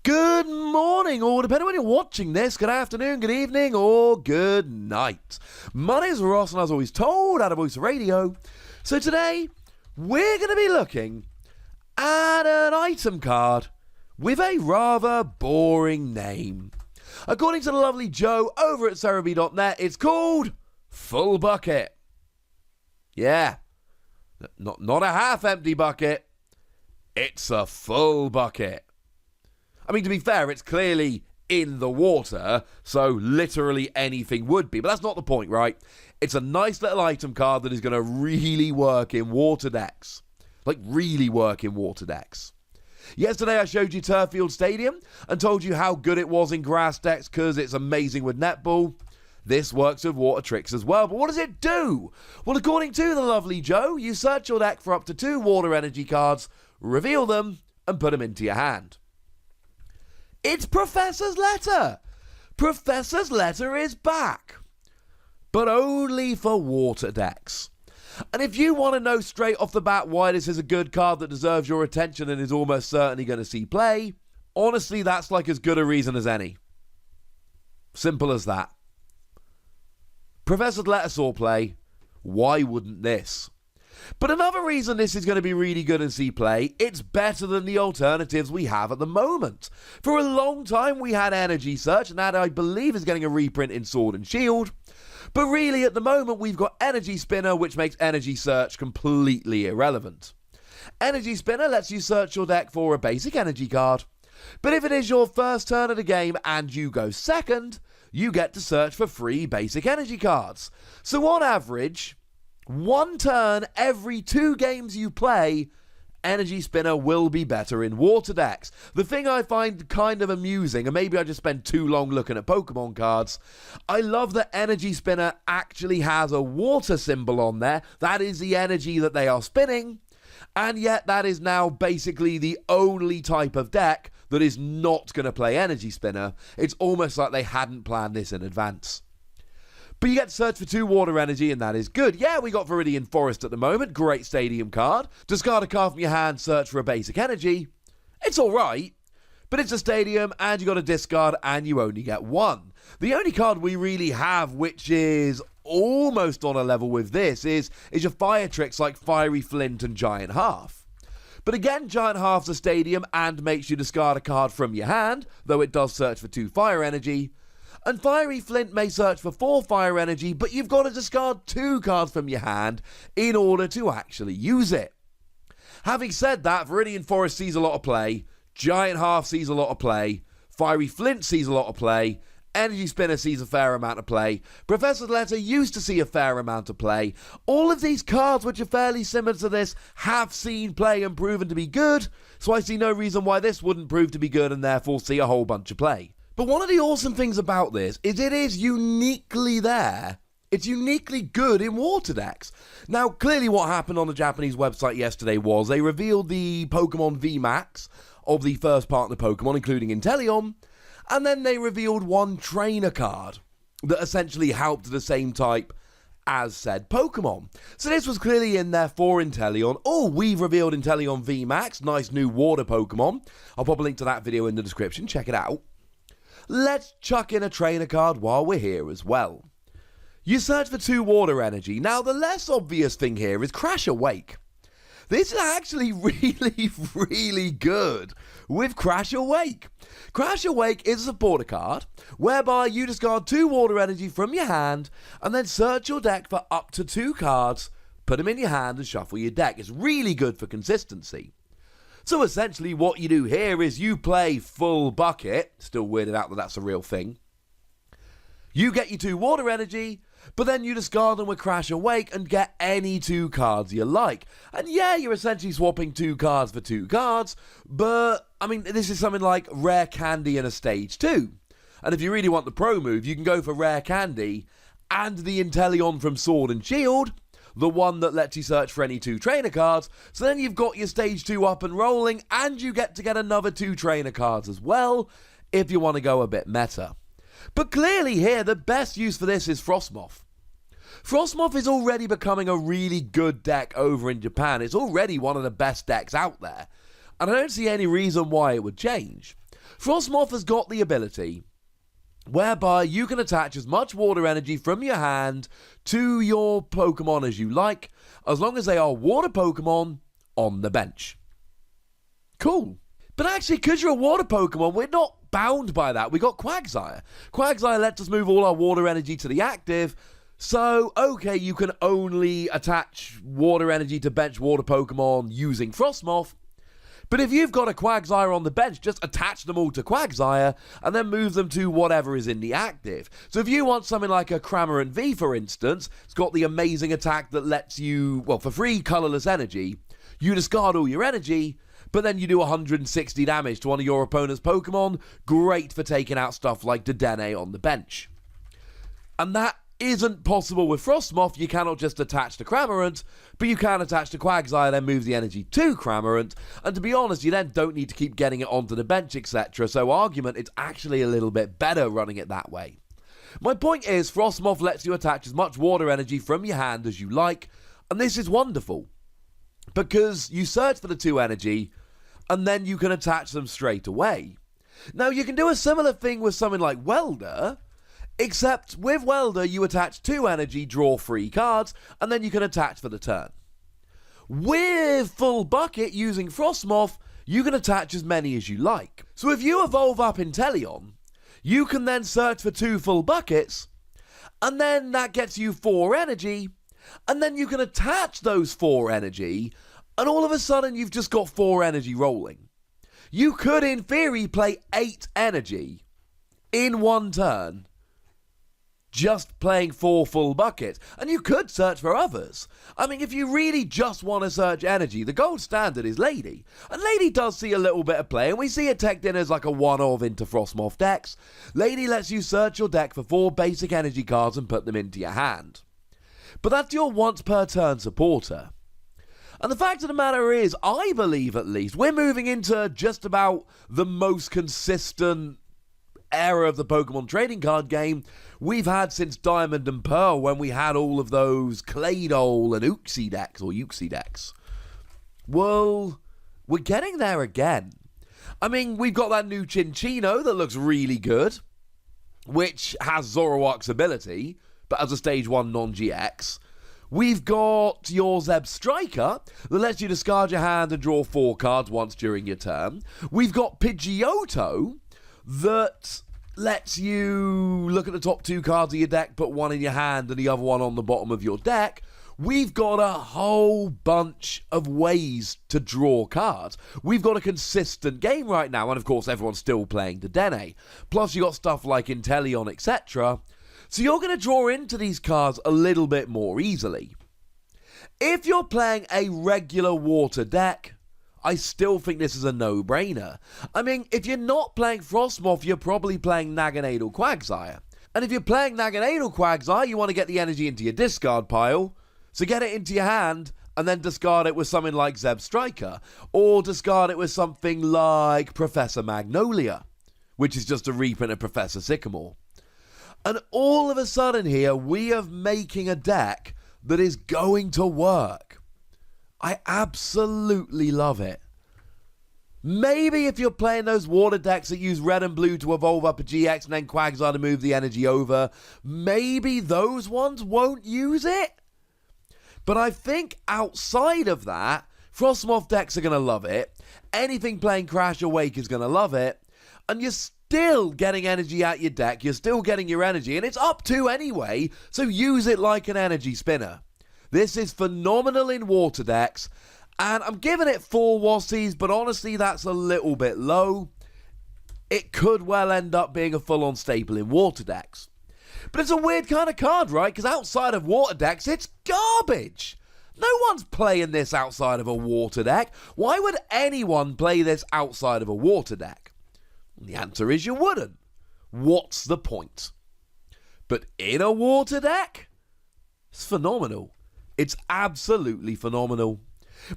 Good morning, or depending when you're watching this, good afternoon, good evening, or good night. My name is Ross, and as always told, out of Voice Radio. So today, we're going to be looking at an item card with a rather boring name. According to the lovely Joe over at Cerebi.net, it's called Full Bucket. Yeah, not a half-empty bucket, it's a full bucket. I mean, to be fair, it's clearly in the water, so literally anything would be. But that's not the point, right? It's a nice little item card that is going to really work in water decks. Like, really work in water decks. Yesterday, I showed you Turffield Stadium and told you how good it was in grass decks because it's amazing with netball. This works with water tricks as well. But what does it do? Well, according to the lovely Joe, you search your deck for up to 2 water energy cards, reveal them, and put them into your hand. It's Professor's Letter! Professor's Letter is back! But only for water decks. And if you want to know straight off the bat why this is a good card that deserves your attention and is almost certainly going to see play, honestly, that's like as good a reason as any. Simple as that. Professor's Letter saw play. Why wouldn't this? But another reason this is going to be really good and see play, it's better than the alternatives we have at the moment. For a long time we had Energy Search, and that I believe is getting a reprint in Sword and Shield. But really at the moment we've got Energy Spinner, which makes Energy Search completely irrelevant. Energy Spinner lets you search your deck for a basic energy card. But if it is your first turn of the game and you go second, you get to search for 3 basic energy cards. So on average, 1 turn every 2 games you play, Energy Spinner will be better in water decks. The thing I find kind of amusing, and maybe I just spend too long looking at Pokemon cards, I love that Energy Spinner actually has a water symbol on there. That is the energy that they are spinning, and yet that is now basically the only type of deck that is not going to play Energy Spinner. It's almost like they hadn't planned this in advance. But you get to search for 2 water energy, and that is good. Yeah, we got Viridian Forest at the moment. Great stadium card. Discard a card from your hand, search for a basic energy. It's alright, but it's a stadium, and you got to discard, and you only get 1. The only card we really have, which is almost on a level with this, is your fire tricks like Fiery Flint and Giant Half. But again, Giant Half's a stadium, and makes you discard a card from your hand, though it does search for 2 fire energy. And Fiery Flint may search for 4 fire energy, but you've got to discard 2 cards from your hand in order to actually use it. Having said that, Viridian Forest sees a lot of play, Giant Half sees a lot of play, Fiery Flint sees a lot of play, Energy Spinner sees a fair amount of play, Professor's Letter used to see a fair amount of play. All of these cards, which are fairly similar to this, have seen play and proven to be good, so I see no reason why this wouldn't prove to be good and therefore see a whole bunch of play. But one of the awesome things about this is it is uniquely there. It's uniquely good in water decks. Now, clearly what happened on the Japanese website yesterday was they revealed the Pokemon VMAX of the first partner Pokemon, including Inteleon, and then they revealed 1 trainer card that essentially helped the same type as said Pokemon. So this was clearly in there for Inteleon. Oh, we've revealed Inteleon VMAX, nice new water Pokemon. I'll pop a link to that video in the description, check it out. Let's chuck in a trainer card while we're here as well. You search for 2 water energy. Now, the less obvious thing here is Crash Awake. This is actually really good with Crash Awake. Crash Awake is a supporter card whereby you discard 2 water energy from your hand and then search your deck for up to 2 cards, put them in your hand and shuffle your deck. It's really good for consistency. So essentially what you do here is you play Full Bucket, still weirded out that that's a real thing. You get your 2 water energy, but then you discard them with Crash Awake and get any 2 cards you like. And yeah, you're essentially swapping 2 cards for 2 cards, but I mean, this is something like Rare Candy in a Stage 2. And if you really want the pro move, you can go for Rare Candy and the Inteleon from Sword and Shield, the one that lets you search for any 2 trainer cards, so then you've got your Stage 2 up and rolling, and you get to get another 2 trainer cards as well, if you want to go a bit meta. But clearly here, the best use for this is Frosmoth. Frosmoth is already becoming a really good deck over in Japan. It's already one of the best decks out there, and I don't see any reason why it would change. Frosmoth has got the ability whereby you can attach as much water energy from your hand to your Pokemon as you like, as long as they are water Pokemon on the bench. Cool. But actually, because you're a water Pokemon, we're not bound by that. We got Quagsire. Quagsire lets us move all our water energy to the active. So, okay, you can only attach water energy to bench water Pokemon using Frosmoth. But if you've got a Quagsire on the bench, just attach them all to Quagsire and then move them to whatever is in the active. So if you want something like a Cramorant V, for instance, it's got the amazing attack that lets you, well, for free colorless energy, you discard all your energy, but then you do 160 damage to one of your opponent's Pokemon. Great for taking out stuff like Dedenne on the bench. And that isn't possible with Frosmoth. You cannot just attach to Cramorant, but you can attach to Quagsire, then move the energy to Cramorant, and to be honest, you then don't need to keep getting it onto the bench, etc. So argument, it's actually a little bit better running it that way. My point is, Frosmoth lets you attach as much water energy from your hand as you like, and this is wonderful, because you search for the 2 energy, and then you can attach them straight away. Now, you can do a similar thing with something like Welder, except with Welder, you attach 2 energy, draw 3 cards, and then you can attach for the turn. With Full Bucket, using Frosmoth, you can attach as many as you like. So if you evolve up Inteleon, you can then search for 2 Full Buckets, and then that gets you 4 energy, and then you can attach those 4 energy, and all of a sudden you've just got 4 energy rolling. You could, in theory, play 8 energy in one turn, just playing 4 Full Buckets, and you could search for others. I mean, if you really just want to search energy, the gold standard is Lady, and Lady does see a little bit of play, and we see it teched in as like a one-of into Frosmoth decks. Lady lets you search your deck for 4 basic energy cards and put them into your hand. But that's your once per turn supporter. And the fact of the matter is, I believe at least, we're moving into just about the most consistent era of the Pokemon trading card game we've had since Diamond and Pearl, when we had all of those Claydol and Uxie decks. Well, we're getting there again. I mean, we've got that new Chinchino that looks really good, which has Zoroark's ability, but as a stage 1 non-GX. We've got your Zeb Striker that lets you discard your hand and draw 4 cards once during your turn. We've got Pidgeotto that lets you look at the top 2 cards of your deck, put one in your hand and the other one on the bottom of your deck. We've got a whole bunch of ways to draw cards. We've got a consistent game right now, and of course everyone's still playing Dedenne. Plus you got stuff like Inteleon, etc. So you're going to draw into these cards a little bit more easily. If you're playing a regular water deck, I still think this is a no-brainer. I mean, if you're not playing Frosmoth, you're probably playing Naganadel Quagsire. And if you're playing Naganadel Quagsire, you want to get the energy into your discard pile, so get it into your hand, and then discard it with something like Zeb Striker, or discard it with something like Professor Magnolia, which is just a reprint of Professor Sycamore. And all of a sudden here, we are making a deck that is going to work. I absolutely love it. Maybe if you're playing those water decks that use red and blue to evolve up a GX and then Quagsire to move the energy over, maybe those ones won't use it. But I think outside of that, Frosmoth decks are going to love it. Anything playing Crash Awake is going to love it. And you're still getting energy out your deck. You're still getting your energy. And it's up to anyway, so use it like an energy spinner. This is phenomenal in water decks, and I'm giving it 4 Wassies, but honestly that's a little bit low. It could well end up being a full-on staple in water decks. But it's a weird kind of card, right? Because outside of water decks, it's garbage. No one's playing this outside of a water deck. Why would anyone play this outside of a water deck? The answer is you wouldn't. What's the point? But in a water deck, it's phenomenal. It's absolutely phenomenal.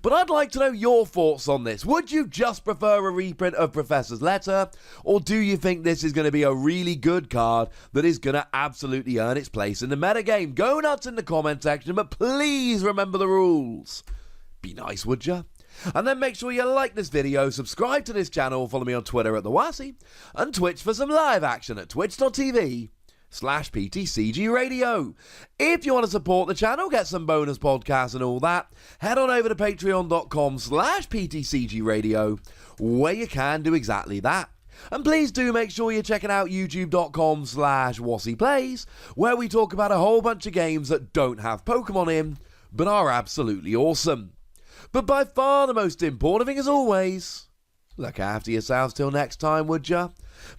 But I'd like to know your thoughts on this. Would you just prefer a reprint of Professor's Letter? Or do you think this is going to be a really good card that is going to absolutely earn its place in the metagame? Go nuts in the comment section, but please remember the rules. Be nice, would ya? And then make sure you like this video, subscribe to this channel, follow me on Twitter at the Wassy, and Twitch for some live action at twitch.tv/PTCGRadio. If you want to support the channel, get some bonus podcasts and all that, head on over to patreon.com/PTCGRadio, where you can do exactly that. And please do make sure you're checking out youtube.com/WassyPlays, where we talk about a whole bunch of games that don't have Pokemon in, but are absolutely awesome. But by far the most important thing, as always, look after yourselves till next time, would ya?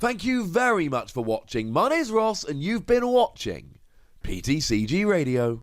Thank you very much for watching. My name's Ross, and you've been watching PTCG Radio.